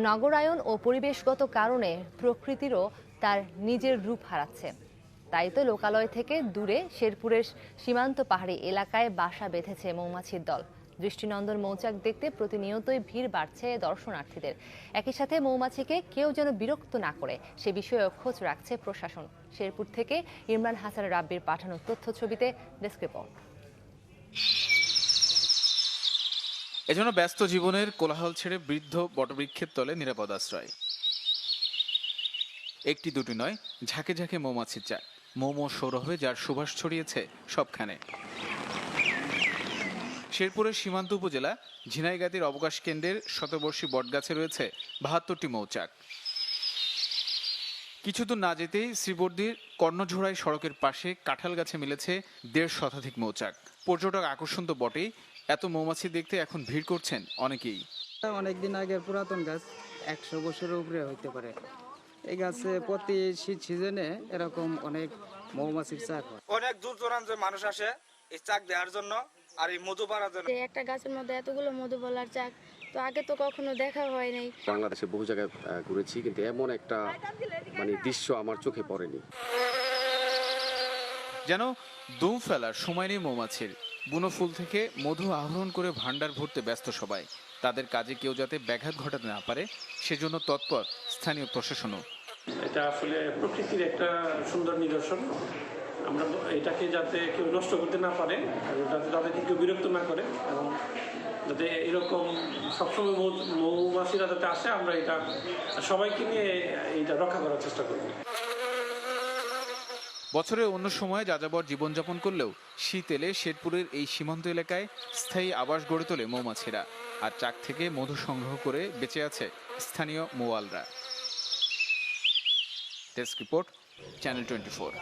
নগরায়ন ও পরিবেশগত কারণে প্রকৃতিরও তার নিজের রূপ হারাচ্ছে। তাই তো লোকালয় থেকে দূরে শেরপুরের সীমান্ত পাহাড়ি এলাকায় বাসা বেঁধেছে মৌমাছির দল। দৃষ্টিনন্দন মৌচাক দেখতে প্রতিনিয়তই ভিড় বাড়ছে দর্শনার্থীদের। একই সাথে মৌমাছিকে কেউ যেন বিরক্ত না করে সে বিষয়ে খোঁজ রাখছে প্রশাসন। শেরপুর থেকে ইমরান হাসান রাব্বির পাঠানো তথ্য ছবিতে ডেস্ক রিপোর্ট। এজন্য ব্যস্ত জীবনের কোলাহল ছেড়ে বৃদ্ধ বটবৃক্ষের তলে নিরাপদ আশ্রয়। একটি দুটি নয়, ঝাঁকে ঝাঁকে মৌমাছির চাক, মৌমো সৌরভে যার সুবাস ছড়িয়েছে সবখানে। শেরপুরের সীমান্ত উপজেলা ঝিনাইগাতির অবকাশ কেন্দ্রের শতবর্ষী বটগাছে রয়েছে ৭২টি মৌচাক। কিছুদূর না যেতেই শ্রীবর্দীর কর্ণঝোড়াই সড়কের পাশে কাঁঠাল গাছে মিলেছে ১৫০ শতাধিক মৌচাক। পর্যটক আকর্ষণ তো বটেই, এত মৌমাছি দেখতে এখন ভিড় করছেন অনেকেই। অনেকদিন আগের পুরাতন গাছ, ১০০ বছরের উপরে হইতে পারে। এই গাছে প্রতি শীত সিজনে এরকম অনেক মৌমাছির চাক হয়। অনেক দূর দূরান্তের মানুষ আসে এই চাক দেওয়ার জন্য আর এই মধু পাড়ার জন্য। একটা গাছের মধ্যে এতগুলো মধুবালার চাক তো আগে তো কখনো দেখা হয় নাই। বাংলাদেশে বহু জায়গায় ঘুরেছি, কিন্তু এমন একটা দৃশ্য আমার চোখে পড়েনি। যেন দম ফেলার সময় নেই মৌমাছির। বুনো ফুল থেকে মধু আহরণ করে ভান্ডার ভরতে ব্যস্ত সবাই। তাদের কাজে কেউ যাতে ব্যাঘাত ঘটাতে না পারে সেজন্য তৎপর স্থানীয় প্রশাসনও। এটা আসলে প্রকৃতির একটা সুন্দর নিদর্শন। আমরা এটাকে যাতে কেউ নষ্ট করতে না পারে, যাতে তাদেরকে কেউ বিরক্ত না করে, এবং যাতে এরকম সবসময় মৌমাছিরা যাতে আসে, আমরা এটা সবাইকে নিয়ে এটা রক্ষা করার চেষ্টা করব। বছরের অন্য সময় যাযাবর জীবনযাপন করলেও শীত এলে শেরপুরের এই সীমান্ত এলাকায় স্থায়ী আবাস গড়ে তোলে মৌমাছিরা। আর চাক থেকে মধু সংগ্রহ করে বেঁচে আছে স্থানীয় মৌয়ালরা। Desk report, channel 24।